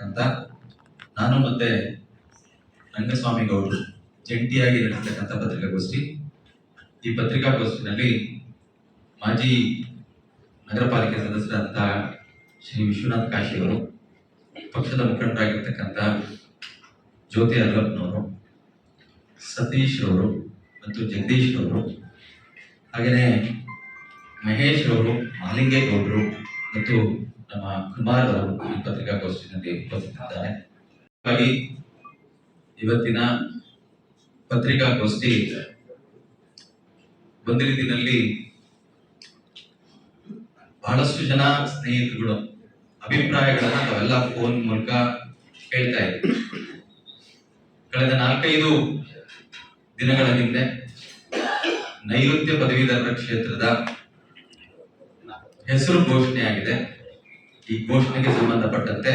ಅಂತ ನಾನು ಮತ್ತೆ ರಂಗಸ್ವಾಮಿ ಗೌಡರು ಜಂಟಿಯಾಗಿ ನಡೆಸತಕ್ಕಂಥ ಪತ್ರಿಕಾಗೋಷ್ಠಿ. ಈ ಪತ್ರಿಕಾಗೋಷ್ಠಿನಲ್ಲಿ ಮಾಜಿ ನಗರ ಪಾಲಿಕೆ ಸದಸ್ಯರಾದಂತಹ ಶ್ರೀ ವಿಶ್ವನಾಥ್ ಕಾಶಿ ಅವರು, ಪಕ್ಷದ ಮುಖಂಡರಾಗಿರ್ತಕ್ಕಂಥ ಜ್ಯೋತಿ ಅಲ್ಲಪ್ಪನವರು, ಸತೀಶ್ ಅವರು ಮತ್ತು ಜಗದೀಶ್ ಅವರು, ಹಾಗೆಯೇ ಮಹೇಶ್ ಅವರು, ಮಹಾಲಿಂಗೇಗೌಡರು ಮತ್ತು ನಮ್ಮ ಕುಮಾರ್ ಅವರು ಈ ಪತ್ರಿಕಾಗೋಷ್ಠಿಯಲ್ಲಿ ಉಪಸ್ಥಿತಿದ್ದಾರೆ. ಹಾಗಾಗಿ ಇವತ್ತಿನ ಪತ್ರಿಕಾಗೋಷ್ಠಿ ಒಂದು ರೀತಿಯಲ್ಲಿ ಬಹಳಷ್ಟು ಜನ ಸ್ನೇಹಿತರುಗಳು ಅಭಿಪ್ರಾಯಗಳನ್ನ ನಾವೆಲ್ಲ ಫೋನ್ ಮೂಲಕ ಕೇಳ್ತಾ ಇದ್ವಿ. ಕಳೆದ 4-5 ದಿನಗಳ ಹಿಂದೆ ನೈಋತ್ಯ ಪದವೀಧರ ಕ್ಷೇತ್ರದ ಹೆಸರು ಘೋಷಣೆ ಆಗಿದೆ. ಈ ಘೋಷಣೆಗೆ ಸಂಬಂಧಪಟ್ಟಂತೆ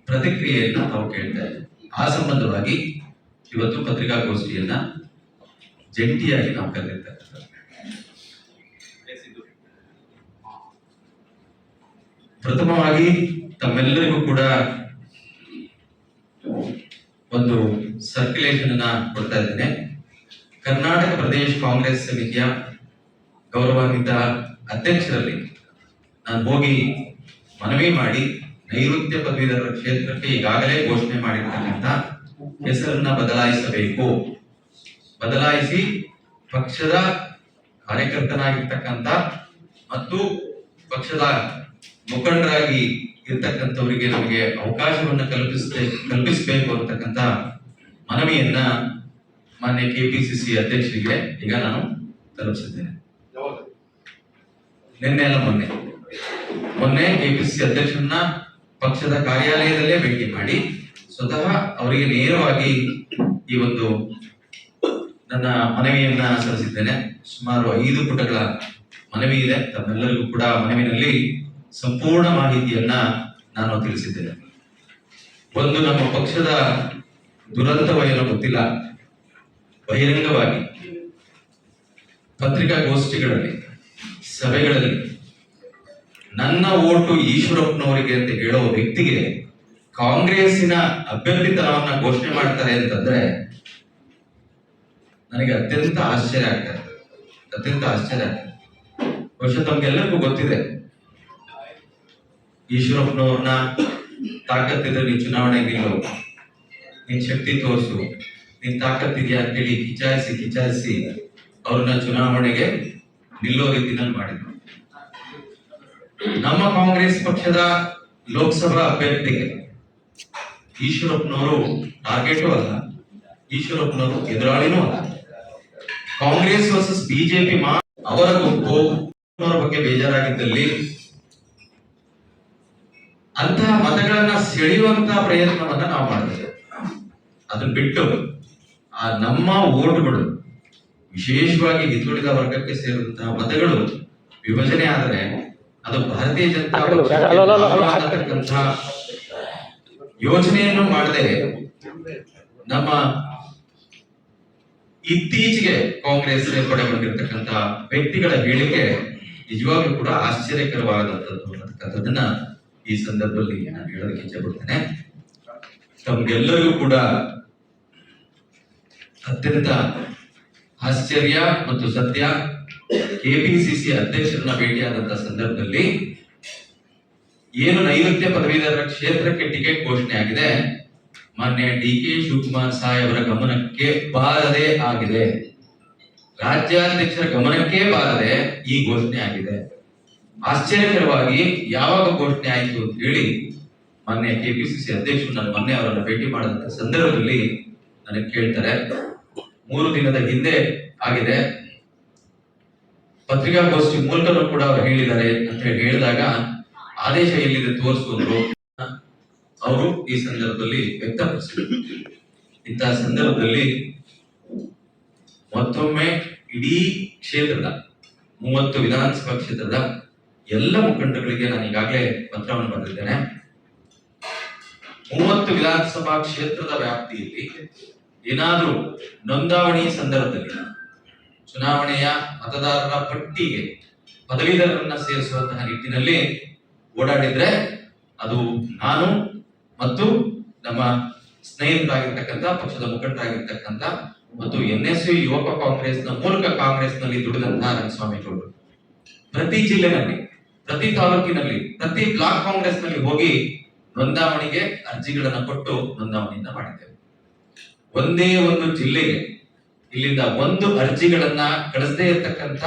ಪ್ರತಿಕ್ರಿಯೆಯನ್ನ ನಾವು ಕೇಳ್ತಾ ಇದ್ದೀವಿ. ಆ ಸಂಬಂಧವಾಗಿ ಇವತ್ತು ಪತ್ರಿಕಾಗೋಷ್ಠಿಯನ್ನ ಜಂಟಿಯಾಗಿ ನಾವು ಕರೆದಿರ್ತಕ್ಕಂಥ ಪ್ರಥಮವಾಗಿ ತಮ್ಮೆಲ್ಲರಿಗೂ ಕೂಡ ಒಂದು ಸರ್ಕ್ಯುಲೇಷನ್ ಅನ್ನ ಕೊಡ್ತಾ ಇದ್ದೇನೆ. ಕರ್ನಾಟಕ ಪ್ರದೇಶ ಕಾಂಗ್ರೆಸ್ ಸಮಿತಿಯ ಗೌರವಾನ್ವಿತ ಅಧ್ಯಕ್ಷರಲ್ಲಿ ನಾನು ಹೋಗಿ ಮನವಿ ಮಾಡಿ ನೈಋತ್ಯ ಪದವೀಧರ ಕ್ಷೇತ್ರಕ್ಕೆ ಈಗಾಗಲೇ ಘೋಷಣೆ ಮಾಡಿರ್ತಕ್ಕಂಥ ಹೆಸರನ್ನ ಬದಲಾಯಿಸಿ ಪಕ್ಷದ ಕಾರ್ಯಕರ್ತನಾಗಿರ್ತಕ್ಕಂಥ ಮತ್ತು ಪಕ್ಷದ ಮುಖಂಡರಾಗಿ ಇರ್ತಕ್ಕಂಥವರಿಗೆ ನಮಗೆ ಅವಕಾಶವನ್ನು ಕಲ್ಪಿಸಬೇಕು ಅಂತಕ್ಕಂಥ ಮನವಿಯನ್ನ ಮಾನ್ಯ ಕೆಪಿಸಿಸಿ ಅಧ್ಯಕ್ಷರಿಗೆ ಈಗ ನಾನು ತಲುಪಿಸಿದ್ದೇನೆ. ಮೊನ್ನೆ ಕೆಪಿಸಿಸಿ ಅಧ್ಯಕ್ಷರನ್ನ ಪಕ್ಷದ ಕಾರ್ಯಾಲಯದಲ್ಲೇ ಭೇಟಿ ಮಾಡಿ ಸ್ವತಃ ಅವರಿಗೆ ನೇರವಾಗಿ ಈ ಒಂದು ನನ್ನ ಮನವಿಯನ್ನ ಸಲ್ಲಿಸಿದ್ದೇನೆ. ಸುಮಾರು 5 ಪುಟಗಳ ಮನವಿ ಇದೆ. ತಮ್ಮೆಲ್ಲರಿಗೂ ಕೂಡ ಮನವಿನಲ್ಲಿ ಸಂಪೂರ್ಣ ಮಾಹಿತಿಯನ್ನ ನಾನು ತಿಳಿಸಿದ್ದೇನೆ. ಒಂದು, ನಮ್ಮ ಪಕ್ಷದ ದುರಂತವೇನೋ ಗೊತ್ತಿಲ್ಲ, ಬಹಿರಂಗವಾಗಿ ಪತ್ರಿಕಾಗೋಷ್ಠಿಗಳಲ್ಲಿ, ಸಭೆಗಳಲ್ಲಿ ನನ್ನ ಓಟು ಈಶ್ವರಪ್ಪನವರಿಗೆ ಅಂತ ಹೇಳೋ ವ್ಯಕ್ತಿಗೆ ಕಾಂಗ್ರೆಸ್ಸಿನ ಅಭ್ಯರ್ಥಿತನವನ್ನ ಘೋಷಣೆ ಮಾಡ್ತಾರೆ ಅಂತಂದ್ರೆ ನನಗೆ ಅತ್ಯಂತ ಆಶ್ಚರ್ಯ ಆಗ್ತದೆ. ಬಹುಶಃ ತಮ್ಗೆಲ್ಲರಿಗೂ ಗೊತ್ತಿದೆ, ಈಶ್ವರಪ್ಪನವ್ರನ್ನ ತಾಕತ್ತಿದ್ರೆ ನೀನ್ ಚುನಾವಣೆ ನಿಲ್ಲು, ನಿನ್ ಶಕ್ತಿ ತೋರಿಸು, ನಿನ್ ತಾಕತ್ತಿದೆಯಾ ಅಂತೇಳಿ ಕಿಚಾಯಿಸಿ ಅವ್ರನ್ನ ಚುನಾವಣೆಗೆ ನಿಲ್ಲೋ ರೀತಿನಲ್ಲಿ ಮಾಡಿದ್ರು. ನಮ್ಮ ಕಾಂಗ್ರೆಸ್ ಪಕ್ಷದ ಲೋಕಸಭಾ ಅಭ್ಯರ್ಥಿಗೆ ಈಶ್ವರಪ್ಪನವರು ಟಾರ್ಗೆಟು ಅಲ್ಲ, ಈಶ್ವರಪ್ಪನವರು ಎದುರಾಳಿನೂ ಅಲ್ಲ. ಕಾಂಗ್ರೆಸ್ ವರ್ಸಸ್ ಬಿಜೆಪಿ ಅವರ ಗುಂಪು ಬಗ್ಗೆ ಬೇಜಾರಾಗಿದ್ದಲ್ಲಿ ಅಂತಹ ಮತಗಳನ್ನ ಸೆಳೆಯುವಂತಹ ಪ್ರಯತ್ನವನ್ನ ನಾವು ಮಾಡ್ತೇವೆ. ಅದನ್ನ ಬಿಟ್ಟು ನಮ್ಮ ಓಟುಗಳು, ವಿಶೇಷವಾಗಿ ಹಿಂದುಳಿದ ವರ್ಗಕ್ಕೆ ಸೇರಿದಂತಹ ಮತಗಳು ವಿಭಜನೆ ಆದರೆ ಅದು ಭಾರತೀಯ ಜನತಾ ಪಕ್ಷ ಯೋಚನೆಯನ್ನು ಮಾಡದೆ ನಮ್ಮ ಇತ್ತೀಚೆಗೆ ಕಾಂಗ್ರೆಸ್ ಸೇರ್ಪಡೆಗೊಂಡಿರ್ತಕ್ಕಂಥ ವ್ಯಕ್ತಿಗಳ ಹೇಳಿಕೆ ನಿಜವಾಗ್ಲೂ ಕೂಡ ಆಶ್ಚರ್ಯಕರವಾದಂಥದ್ದು ಅನ್ನತಕ್ಕಂಥದ್ದನ್ನ ಈ ಸಂದರ್ಭದಲ್ಲಿ ನಾನು ಹೇಳೋದಕ್ಕೆ ಇಚ್ಛೆ ಪಡ್ತೇನೆ. ತಮ್ಗೆಲ್ಲರಿಗೂ ಕೂಡ ಅತ್ಯಂತ ಆಶ್ಚರ್ಯ ಮತ್ತು ಸತ್ಯ, ಕೆಪಿಸಿಸಿ ಅಧ್ಯಕ್ಷರನ್ನ ಭೇಟಿಯಾದಂತಹ ಸಂದರ್ಭದಲ್ಲಿ ಏನು ನೈಋತ್ಯ ಪದವೀಧರ ಕ್ಷೇತ್ರಕ್ಕೆ ಟಿಕೆಟ್ ಘೋಷಣೆ ಆಗಿದೆ, ಮಾನ್ಯ ಡಿ.ಕೆ. ಶಿವಕುಮಾರ್ ಸಾಹೇಬರ ಗಮನಕ್ಕೆ ಬಾರದೆ ಆಗಿದೆ, ರಾಜ್ಯಾಧ್ಯಕ್ಷರ ಗಮನಕ್ಕೆ ಬಾರದೆ ಈ ಘೋಷಣೆ ಆಗಿದೆ. ಆಶ್ಚರ್ಯಕರವಾಗಿ ಯಾವಾಗ ಘೋಷಣೆ ಆಯಿತು ಅಂತ ಹೇಳಿ ಮಾನ್ಯ ಕೆಪಿಸಿಸಿ ಅಧ್ಯಕ್ಷರು ನಾನು ಮೊನ್ನೆ ಅವರನ್ನ ಭೇಟಿ ಮಾಡಿದಂತ ಸಂದರ್ಭದಲ್ಲಿ ನನಗೆ ಕೇಳ್ತಾರೆ, 3 ದಿನದ ಹಿಂದೆ ಆಗಿದೆ, ಪತ್ರಿಕಾಗೋಷ್ಠಿ ಮೂಲಕನೂ ಕೂಡ ಅವರು ಹೇಳಿದ್ದಾರೆ ಅಂತ ಹೇಳಿದಾಗ ಆದೇಶ ಎಲ್ಲಿದೆ ತೋರಿಸುವುದು ಅವರು ಈ ಸಂದರ್ಭದಲ್ಲಿ ವ್ಯಕ್ತಪಡಿಸಿದರು. ಇಂತಹ ಸಂದರ್ಭದಲ್ಲಿ ಮತ್ತೊಮ್ಮೆ ಇಡೀ ಕ್ಷೇತ್ರದ 30 ವಿಧಾನಸಭಾ ಕ್ಷೇತ್ರದ ಎಲ್ಲ ಮುಖಂಡರುಗಳಿಗೆ ನಾನು ಈಗಾಗಲೇ ಪತ್ರವನ್ನು ಬರೆದಿದ್ದೇನೆ. 30 ವಿಧಾನಸಭಾ ಕ್ಷೇತ್ರದ ವ್ಯಾಪ್ತಿಯಲ್ಲಿ ಏನಾದರೂ ನೋಂದಾವಣಿ ಸಂದರ್ಭದಲ್ಲಿ ಚುನಾವಣೆಯ ಮತದಾರರ ಪಟ್ಟಿಗೆ ಪದವೀಧರರನ್ನ ಸೇರಿಸುವಂತಹ ನಿಟ್ಟಿನಲ್ಲಿ ಓಡಾಡಿದ್ರೆ ಅದು ನಾನು ಮತ್ತು ನಮ್ಮ ಸ್ನೇಹಿತರಾಗಿರ್ತಕ್ಕಂಥ ಪಕ್ಷದ ಮುಖಂಡರಾಗಿರ್ತಕ್ಕಂಥ ಮತ್ತು NSU ಯುವಕ ಕಾಂಗ್ರೆಸ್ನ ಮೂಲಕ ಕಾಂಗ್ರೆಸ್ನಲ್ಲಿ ದುಡಿದಂತಹ ರಂಗಸ್ವಾಮಿಗೌಡರು ಪ್ರತಿ ಜಿಲ್ಲೆನಲ್ಲಿ, ಪ್ರತಿ ತಾಲೂಕಿನಲ್ಲಿ, ಪ್ರತಿ ಬ್ಲಾಕ್ ಕಾಂಗ್ರೆಸ್ನಲ್ಲಿ ಹೋಗಿ ನೋಂದಾವಣಿಗೆ ಅರ್ಜಿಗಳನ್ನ ಕೊಟ್ಟು ನೋಂದಾವಣಿಯನ್ನ ಮಾಡಿದ್ದೇವೆ. ಒಂದೇ ಒಂದು ಜಿಲ್ಲೆಗೆ ಇಲ್ಲಿಂದ ಒಂದು ಅರ್ಜಿಗಳನ್ನ ಕಳಿಸದೇ ಇರತಕ್ಕಂಥ,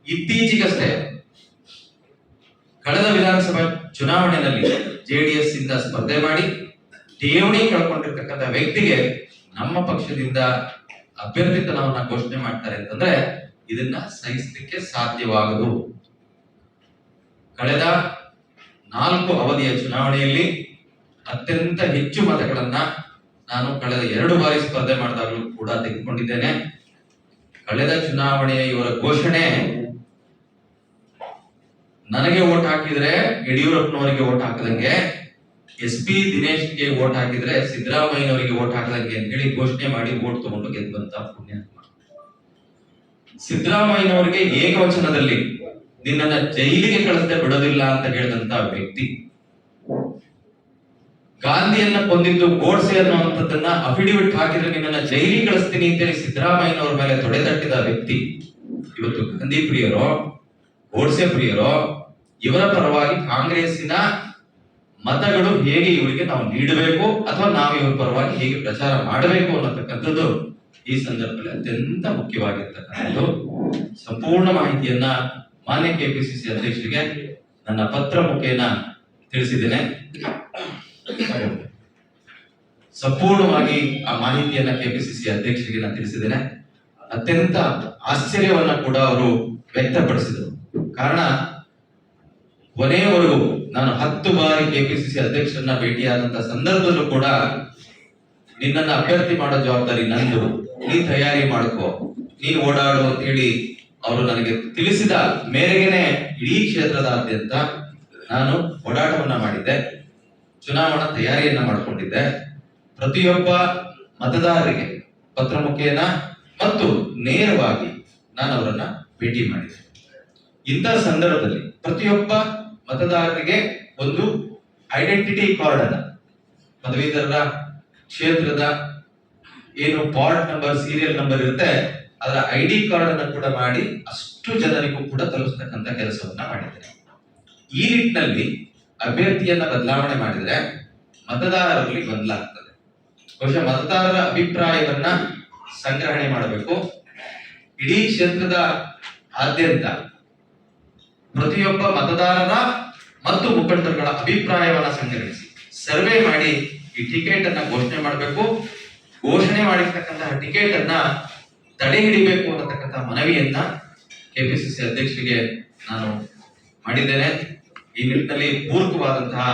ಇತ್ತೀಚೆಗಷ್ಟೇ ಕಳೆದ ವಿಧಾನಸಭಾ ಚುನಾವಣೆಯಲ್ಲಿ JDS ಇಂದ ಸ್ಪರ್ಧೆ ಮಾಡಿ ಠೇವಣಿ ಕಳ್ಕೊಂಡಿರ್ತಕ್ಕಂಥ ವ್ಯಕ್ತಿಗೆ ನಮ್ಮ ಪಕ್ಷದಿಂದ ಅಭ್ಯರ್ಥಿತ್ವವನ್ನ ಘೋಷಣೆ ಮಾಡ್ತಾರೆ ಅಂತಂದ್ರೆ ಇದನ್ನ ಸಹಿಸಲಿಕ್ಕೆ ಸಾಧ್ಯವಾಗದು. ಕಳೆದ 4 ಅವಧಿಯ ಚುನಾವಣೆಯಲ್ಲಿ ಅತ್ಯಂತ ಹೆಚ್ಚು ಮತಗಳನ್ನ ನಾನು ಕಳೆದ 2 ಬಾರಿ ಸ್ಪರ್ಧೆ ಮಾಡಿದಾಗಲೂ ಕೂಡ ತೆಗೆದುಕೊಂಡಿದ್ದೇನೆ. ಕಳೆದ ಚುನಾವಣೆಯ ಇವರ ಘೋಷಣೆ, ನನಗೆ ಓಟ್ ಹಾಕಿದ್ರೆ ಯಡಿಯೂರಪ್ಪನವರಿಗೆ ಓಟ್ ಹಾಕದಂಗೆ, SP ದಿನೇಶ್ಗೆ ಓಟ್ ಹಾಕಿದ್ರೆ ಸಿದ್ದರಾಮಯ್ಯನವರಿಗೆ ಓಟ್ ಹಾಕದಂಗೆ ಅಂತ ಹೇಳಿ ಘೋಷಣೆ ಮಾಡಿ ಓಟ್ ತಗೊಂಡು ಗೆದ್ದಂತ ಪುಣ್ಯಾತ್ಮ. ಸಿದ್ದರಾಮಯ್ಯನವರಿಗೆ ಏಕವಚನದಲ್ಲಿ ನಿನ್ನನ್ನ ಜೈಲಿಗೆ ಕಳಿಸದೆ ಬಿಡೋದಿಲ್ಲ ಅಂತ ಹೇಳಿದಂತ ವ್ಯಕ್ತಿ, ಗಾಂಧಿಯನ್ನ ಕೊಂದಿದ್ದು ಗೋಡ್ಸೆ ಅನ್ನುವಂಥದ್ದನ್ನ ಅಫಿಡವಿಟ್ ಹಾಕಿದ್ರೆ ನಿನ್ನನ್ನ ಜೈಲಿಗೆ ಕಳಿಸ್ತೀನಿ ಅಂತೇಳಿ ಸಿದ್ದರಾಮಯ್ಯನವರ ಮೇಲೆ ತೊಡೆತಟ್ಟಿದ ವ್ಯಕ್ತಿ ಇವತ್ತು ಗಾಂಧಿ ಪ್ರಿಯರೋ ಗೋಡ್ಸೆ ಪ್ರಿಯರೋ, ಇವರ ಪರವಾಗಿ ಕಾಂಗ್ರೆಸ್ಸಿನ ಮತಗಳು ಹೇಗೆ ಇವರಿಗೆ ನಾವು ನೀಡಬೇಕು ಅಥವಾ ನಾವು ಇವರ ಪರವಾಗಿ ಹೇಗೆ ಪ್ರಚಾರ ಮಾಡಬೇಕು ಅನ್ನತಕ್ಕಂಥದ್ದು ಈ ಸಂದರ್ಭದಲ್ಲಿ ಅತ್ಯಂತ ಮುಖ್ಯವಾಗಿರ್ತಕ್ಕಂಥದ್ದು. ಸಂಪೂರ್ಣ ಮಾಹಿತಿಯನ್ನ ಮಾನ್ಯ KPCC ಅಧ್ಯಕ್ಷರಿಗೆ ನನ್ನ ಪತ್ರ ಮುಖೇನ ತಿಳಿಸಿದ್ದೇನೆ. ಸಂಪೂರ್ಣವಾಗಿ ಆ ಮಾಹಿತಿಯನ್ನ KPCC ಅಧ್ಯಕ್ಷರಿಗೆ ನಾನು ತಿಳಿಸಿದ್ದೇನೆ. ಅತ್ಯಂತ ಆಶ್ಚರ್ಯವನ್ನ ಕೂಡ ಅವರು ವ್ಯಕ್ತಪಡಿಸಿದರು. ಕಾರಣ, ಕೊನೆಯವರೆಗೂ ನಾನು 10 ಬಾರಿ KPCC ಅಧ್ಯಕ್ಷರನ್ನ ಭೇಟಿಯಾದಂತ ಸಂದರ್ಭದಲ್ಲೂ ಕೂಡ ನಿನ್ನನ್ನ ಅಭ್ಯರ್ಥಿ ಮಾಡೋ ಜವಾಬ್ದಾರಿ ನಂದು, ನೀ ತಯಾರಿ ಮಾಡ್ಕೋ, ನೀನ್ ಓಡಾಡು ಅಂತ ಹೇಳಿ ಅವರು ನನಗೆ ತಿಳಿಸಿದ ಮೇರೆಗೆನೆ ಇಡೀ ಕ್ಷೇತ್ರದಾದ್ಯಂತ ನಾನು ಓಡಾಟವನ್ನ ಮಾಡಿದ್ದೆ, ಚುನಾವಣಾ ತಯಾರಿಯನ್ನ ಮಾಡಿಕೊಂಡಿದ್ದೆ. ಪ್ರತಿಯೊಬ್ಬ ಮತದಾರರಿಗೆ ಪತ್ರ ಮುಖೇನ ಮತ್ತು ನೇರವಾಗಿ ನಾನು ಅವರನ್ನ ಭೇಟಿ ಮಾಡಿದೆ. ಇಂತಹ ಸಂದರ್ಭದಲ್ಲಿ ಪ್ರತಿಯೊಬ್ಬ ಮತದಾರರಿಗೆ ಒಂದು ಐಡೆಂಟಿಟಿ ಕಾರ್ಡ್ ಅನ್ನ, ಪದವೀಧರರ ಕ್ಷೇತ್ರದ ಏನು ಪಾರ್ಟ್ ನಂಬರ್, ಸೀರಿಯಲ್ ನಂಬರ್ ಇರುತ್ತೆ, ಅದರ ID ಕಾರ್ಡ್ ಅನ್ನ ಕೂಡ ಮಾಡಿ ಅಷ್ಟು ಜನರಿಗೂ ಕೂಡ ತಲುಪಿಸ್ತಕ್ಕಂಥ ಕೆಲಸವನ್ನ ಮಾಡಿದ್ದೇನೆ. ಈ ನಿಟ್ಟಿನಲ್ಲಿ ಅಭ್ಯರ್ಥಿಯನ್ನ ಬದಲಾವಣೆ ಮಾಡಿದ್ರೆ ಮತದಾರರಲ್ಲಿ ಗೊಂದಲಾಗ್ತದೆ. ಬಹುಶಃ ಮತದಾರರ ಅಭಿಪ್ರಾಯವನ್ನ ಸಂಗ್ರಹಣೆ ಮಾಡಬೇಕು. ಇಡೀ ಕ್ಷೇತ್ರದ ಆದ್ಯಂತ ಪ್ರತಿಯೊಬ್ಬ ಮತದಾರರ ಮತ್ತು ಮುಖಂಡರುಗಳ ಅಭಿಪ್ರಾಯವನ್ನ ಸಂಗ್ರಹಿಸಿ ಸರ್ವೆ ಮಾಡಿ ಈ ಟಿಕೆಟ್ ಅನ್ನ ಘೋಷಣೆ ಮಾಡಬೇಕು. ಘೋಷಣೆ ಮಾಡಿರ್ತಕ್ಕಂತಹ ಟಿಕೆಟ್ ಅನ್ನ ತಡೆ ಹಿಡಿಬೇಕು ಅನ್ನತಕ್ಕಂತಹ ಮನವಿಯನ್ನ KPCC ಅಧ್ಯಕ್ಷರಿಗೆ ನಾನು ಮಾಡಿದ್ದೇನೆ. ಈ ನಿಟ್ಟಿನಲ್ಲಿ ಪೂರಕವಾದಂತಹ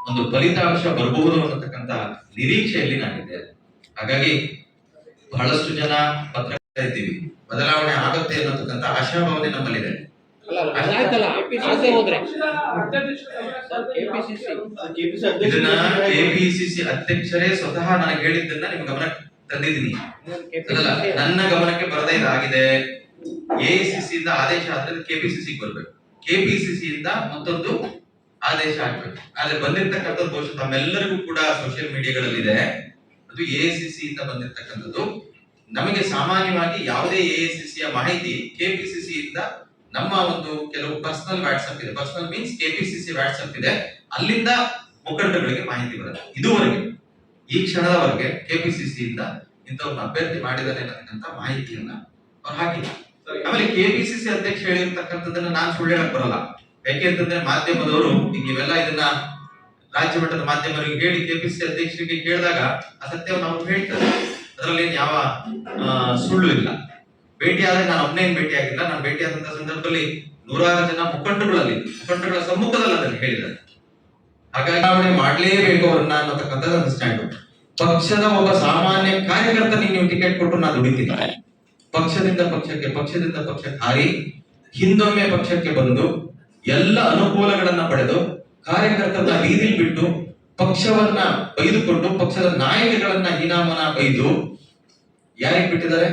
ಒಂದು ಫಲಿತಾಂಶ ಬರಬಹುದು ಅನ್ನತಕ್ಕಂತಹ ನಿರೀಕ್ಷೆಯಲ್ಲಿ ನಾನಿದ್ದೇನೆ. ಹಾಗಾಗಿ ಬಹಳಷ್ಟು ಜನ ಪತ್ರ ಇದ್ದೀವಿ, ಬದಲಾವಣೆ ಆಗುತ್ತೆ ಅನ್ನತಕ್ಕಂಥ ಆಶಾಭಾವನೆ ನಮ್ಮಲ್ಲಿದೆ. ಇದನ್ನ KPCC ಅಧ್ಯಕ್ಷರೇ ಸ್ವತಃ ನನಗೆ ಹೇಳಿದ್ದನ್ನ ನಿಮ್ ಗಮನಕ್ಕೆ ತಂದಿದ್ದೀನಿ. ಅಲ್ಲ, ನನ್ನ ಗಮನಕ್ಕೆ ಬರದೇ ಇದಾಗಿದೆ. AICC ಇಂದ ಆದೇಶ ಆದ್ರೆ KPCC ಬರ್ಬೇಕು, KPCC ಇಂದ ಮತ್ತೊಂದು ಆದೇಶ ಆಗ್ಬೇಕು. ಆದ್ರೆ ಬಂದಿರ್ತಕ್ಕಂಥದ್ದು ಬಹುಶಃ ತಮ್ಮೆಲ್ಲರಿಗೂ ಕೂಡ ಸೋಷಿಯಲ್ ಮೀಡಿಯಾಗಳಲ್ಲಿದೆ. ಅದು AICC ಇಂದ ಬಂದಿರ್ತಕ್ಕಂಥದ್ದು. ನಮಗೆ ಸಾಮಾನ್ಯವಾಗಿ ಯಾವುದೇ AICC ಯ ಮಾಹಿತಿ KPCC ಇಂದ ನಮ್ಮ ಒಂದು ಕೆಲವು ಪರ್ಸನಲ್ ವಾಟ್ಸ್ಆಪ್ ಇದೆ, ಪರ್ಸನಲ್ ಮೀನ್ಸ್ KPCC ವಾಟ್ಸ್ಆಪ್ ಇದೆ, ಅಲ್ಲಿಂದ ಮುಖಂಡರುಗಳಿಗೆ ಮಾಹಿತಿ ಬರುತ್ತೆ. ಇದುವರೆಗೆ ಈ ಕ್ಷಣದವರೆಗೆ KPCC ಇಂದ ಇಂಥವ್ರನ್ನ ಅಭ್ಯರ್ಥಿ ಮಾಡಿದಾರೆ ಅನ್ನತಕ್ಕಂಥ ಮಾಹಿತಿಯನ್ನ ಅವ್ರು ಹಾಕಿಲ್ಲ. ಆಮೇಲೆ KPCC ಅಧ್ಯಕ್ಷ ಹೇಳಿರ್ತಕ್ಕಂಥದ್ದನ್ನ ನಾನು ಸುಳ್ಳು ಹೇಳಕ್ ಬರಲ್ಲ. ಯಾಕೆಂತಂದ್ರೆ ಮಾಧ್ಯಮದವರು ಈಗ ಇವೆಲ್ಲ ಇದನ್ನ ರಾಜ್ಯ ಮಟ್ಟದ ಮಾಧ್ಯಮರಿಗೆ ಹೇಳಿ KPCC ಅಧ್ಯಕ್ಷರಿಗೆ ಕೇಳಿದಾಗ ಆ ಸತ್ಯವನ್ನು ಅವ್ರು ಹೇಳ್ತಾರೆ. ಅದರಲ್ಲಿ ಯಾವ ಸುಳ್ಳು ಇಲ್ಲ. ಭೇಟಿಯಾದಾಗ ನಾನು ಒಬ್ಬನೇನ್ ಭೇಟಿ ಆಗಿಲ್ಲ. ನಾನು ಭೇಟಿಯಾದಂತಹ ಸಂದರ್ಭದಲ್ಲಿ ನೂರಾರು ಜನ ಮುಖಂಡರುಗಳ ಸಮ್ಮುಖದಲ್ಲಿ ಅದನ್ನು ಹೇಳಿದ್ದಾರೆ. ಹಾಗಾಗಿ ಚುನಾವಣೆ ಮಾಡ್ಲೇಬೇಕು ಅವ್ರನ್ನ ಅನ್ನತಕ್ಕಂಥದ್ದು ಸ್ಟ್ಯಾಂಡ್. ಪಕ್ಷದ ಒಬ್ಬ ಸಾಮಾನ್ಯ ಕಾರ್ಯಕರ್ತ ನೀವು ಟಿಕೆಟ್ ಕೊಟ್ಟು ನಾನು ದುಡಿತೀನಿ. ಪಕ್ಷದಿಂದ ಪಕ್ಷಕ್ಕೆ ಹಾರಿ ಹಿಂದೊಮ್ಮೆ ಪಕ್ಷಕ್ಕೆ ಬಂದು ಎಲ್ಲ ಅನುಕೂಲಗಳನ್ನ ಪಡೆದು ಕಾರ್ಯಕರ್ತರನ್ನ ಬೀದಿಲ್ ಬಿಟ್ಟು ಪಕ್ಷವನ್ನ ಬೈದುಕೊಂಡು ಪಕ್ಷದ ನಾಯಕಗಳನ್ನ ಹೀನಾಮನ ಬೈದು ಯಾರಿಗೆ ಬಿಟ್ಟಿದ್ದಾರೆ?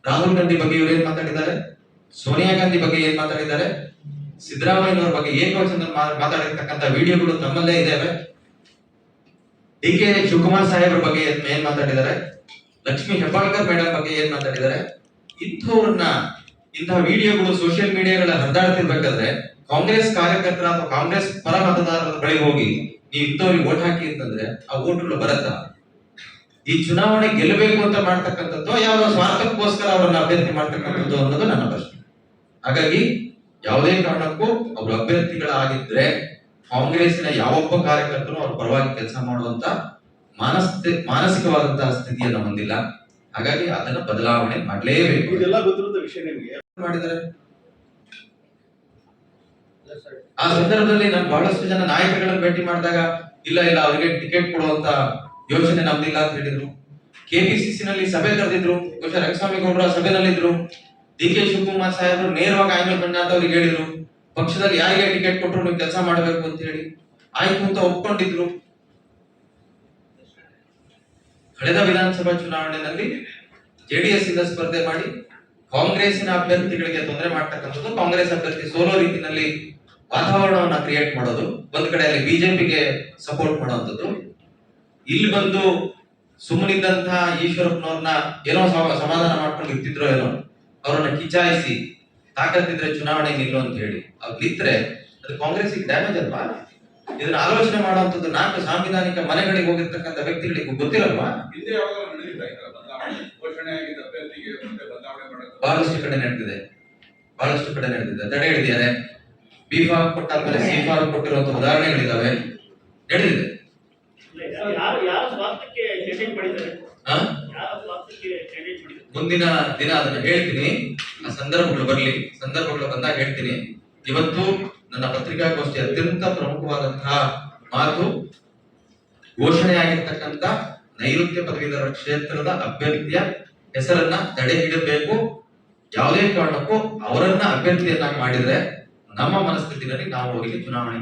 ರಾಹುಲ್ ಗಾಂಧಿ ಬಗ್ಗೆ ಇವರು ಏನ್ ಮಾತಾಡಿದ್ದಾರೆ, ಸೋನಿಯಾ ಗಾಂಧಿ ಬಗ್ಗೆ ಏನ್ ಮಾತಾಡಿದ್ದಾರೆ, ಸಿದ್ದರಾಮಯ್ಯನವರ ಬಗ್ಗೆ ಏಕವಚನದಲ್ಲಿ ಮಾತಾಡಿರ್ತಕ್ಕಂಥ ವಿಡಿಯೋಗಳು ನಮ್ಮಲ್ಲೇ ಇದ್ದಾವೆ. ಡಿ ಕೆ ಶಿವಕುಮಾರ್ ಸಾಹೇಬ್ರ ಬಗ್ಗೆ ಏನ್ ಮಾತಾಡಿದ್ದಾರೆ, ಲಕ್ಷ್ಮಿ ಹೆಬ್ಬಾಳ್ಕರ್ ಮೇಡಮ್ ಬಗ್ಗೆ ಏನ್ ಮಾತಾಡಿದ್ದಾರೆ. ಇಂಥವ್ರನ್ನ ಇಂತಹ ವಿಡಿಯೋಗಳು ಸೋಷಿಯಲ್ ಮೀಡಿಯಾಗಳ ಹರಿದಾಡ್ತಿರ್ಬೇಕಾದ್ರೆ ಕಾಂಗ್ರೆಸ್ ಕಾರ್ಯಕರ್ತರ ಅಥವಾ ಕಾಂಗ್ರೆಸ್ ಪರ ಮತದಾರರ ಬಳಿ ಹೋಗಿ ನೀವು ಇಂಥವ್ರಿಗೆ ಓಟ್ ಹಾಕಿ ಅಂತಂದ್ರೆ ಆ ಓಟ್ಗಳು ಬರತ್ತಾ? ಈ ಚುನಾವಣೆ ಗೆಲ್ಲಬೇಕು ಅಂತ ಮಾಡ್ತಕ್ಕಂಥದ್ದು ಯಾವ ಸ್ವಾರ್ಥಕ್ಕೋಸ್ಕರ ಅವರನ್ನ ಅಭ್ಯರ್ಥಿ ಮಾಡ್ತಕ್ಕಂಥದ್ದು ಅನ್ನೋದು ನನ್ನ ಪ್ರಶ್ನೆ. ಹಾಗಾಗಿ ಯಾವುದೇ ಕಾರಣಕ್ಕೂ ಅವರು ಅಭ್ಯರ್ಥಿಗಳಾಗಿದ್ರೆ ಕಾಂಗ್ರೆಸ್ಸಿನ ಯಾವೊಬ್ಬ ಕಾರ್ಯಕರ್ತರು ಅವ್ರ ಪರವಾಗಿ ಕೆಲಸ ಮಾಡುವಂತ ಮಾನಸಿಕವಾದಂತಹ ಸ್ಥಿತಿಯನ್ನ ಹೊಂದಿಲ್ಲ. ಹಾಗಾಗಿ ಅದನ್ನ ಬದಲಾವಣೆ ಮಾಡಲೇಬೇಕು. ಇದೆಲ್ಲ ಗೊತ್ತಿರುವಂತ ವಿಷಯ ನಿಮಗೆ ಮಾಡಿದ್ದಾರೆ. ಆ ಸಂದರ್ಭದಲ್ಲಿ ನಾನು ಬಹಳಷ್ಟು ಜನ ನಾಯಕರುಗಳನ್ನು ಭೇಟಿ ಮಾಡಿದಾಗ ಇಲ್ಲ ಅವರಿಗೆ ಟಿಕೆಟ್ ಕೊಡುವಂತ ಯೋಚನೆ ನಮ್ದಿಲ್ಲ ಅಂತ ಹೇಳಿದ್ರು. ಕೆಪಿಸಿಸಿ ನಲ್ಲಿ ಸಭೆ ಕರೆದಿದ್ರು, ಬಹುಶಃ ರಂಗಸ್ವಾಮಿ ಗೌಡರು ಆ ಸಭೆನಲ್ಲಿದ್ರು. ಡಿ ಕೆ ಶಿವಕುಮಾರ್ ಸಾಹೇಬರು ನೇರವಾಗಿ ಆಮೇಲೆ ಮಂಜುನಾಥ್ ಅವ್ರಿಗೆ ಹೇಳಿದ್ರು, ಪಕ್ಷದಲ್ಲಿ ಯಾರಿಗೆ ಟಿಕೆಟ್ ಕೊಟ್ಟರು ನೀವು ಕೆಲಸ ಮಾಡಬೇಕು ಅಂತ ಹೇಳಿ ಆಯ್ತು ಅಂತ ಒಪ್ಕೊಂಡಿದ್ರು. ಕಳೆದ ವಿಧಾನಸಭಾ ಚುನಾವಣೆಯಲ್ಲಿ ಜೆಡಿಎಸ್ ಇಂದ ಸ್ಪರ್ಧೆ ಮಾಡಿ ಕಾಂಗ್ರೆಸ್ಸಿನ ಅಭ್ಯರ್ಥಿಗಳಿಗೆ ತೊಂದರೆ ಮಾಡ್ತಕ್ಕಂಥದ್ದು, ಕಾಂಗ್ರೆಸ್ ಅಭ್ಯರ್ಥಿ ಸೋಲೋ ರೀತಿಯಲ್ಲಿ ವಾತಾವರಣವನ್ನ ಕ್ರಿಯೇಟ್ ಮಾಡೋದು, ಒಂದ್ ಕಡೆಯಲ್ಲಿ ಬಿಜೆಪಿಗೆ ಸಪೋರ್ಟ್ ಮಾಡುವಂಥದ್ದು. ಇಲ್ಲಿ ಬಂದು ಸುಮ್ಮನಿದ್ದಂತಹ ಈಶ್ವರಪ್ಪನವ್ರನ್ನ ಏನೋ ಸಮಾಧಾನ ಮಾಡ್ಕೊಂಡು ಇರ್ತಿದ್ರೋ ಏನೋ, ಅವರನ್ನ ಕಿಚಾಯಿಸಿ ತಾಕತ್ತಿದ್ರೆ ಚುನಾವಣೆ ನಿಲ್ಲು ಅಂತ ಹೇಳಿ ಅವ್ರಿದ್ರೆ ಅದು ಕಾಂಗ್ರೆಸ್ಗೆ ಡ್ಯಾಮೇಜ್ ಅಲ್ವಾ? ಇದನ್ನ ಆಲೋಚನೆ ಮಾಡುವಂತದ್ದು 4 ಸಾಂವಿಧಾನಿಕ ಮನೆಗಳಿಗೆ ಹೋಗಿರ್ತಕ್ಕಂಥ ವ್ಯಕ್ತಿಗಳಿಗೆ ಗೊತ್ತಿರಲ್ವಾ? ಬಹಳಷ್ಟು ಕಡೆ ನಡೆದಿದೆ, ತಡೆ ಹಿಡಿದಿದ್ದಾರೆ. ಬಿ ಫಾರ್ಮ್ ಕೊಟ್ಟಾದ್ಮೇಲೆ ಸಿ ಫಾರ್ಮ್ ಕೊಟ್ಟಿರುವಂತ ಉದಾಹರಣೆಗಳಿದಾವೆ, ನಡೆದಿದೆ. ಮುಂದಿನ ದಿನ ಅದನ್ನ ಹೇಳ್ತೀನಿ, ಆ ಸಂದರ್ಭಗಳು ಬಂದಾಗ ಹೇಳ್ತೀನಿ. ಇವತ್ತು ನನ್ನ ಪತ್ರಿಕಾಗೋಷ್ಠಿ ಅತ್ಯಂತ ಪ್ರಮುಖವಾದಂತಹ ಮಾತು, ಘೋಷಣೆಯಾಗಿರ್ತಕ್ಕಂಥ ನೈಋತ್ಯ ಪದವೀಧರ ಕ್ಷೇತ್ರದ ಅಭ್ಯರ್ಥಿಯ ಹೆಸರನ್ನ ತಡೆ ಹಿಡಬೇಕು. ಯಾವುದೇ ಕಾರಣಕ್ಕೂ ಅವರನ್ನ ಅಭ್ಯರ್ಥಿಯನ್ನಾಗಿ ಮಾಡಿದ್ರೆ ನಮ್ಮ ಮನಸ್ಥಿತಿನಲ್ಲಿ ನಾವು ಅವರಿಗೆ ಚುನಾವಣೆ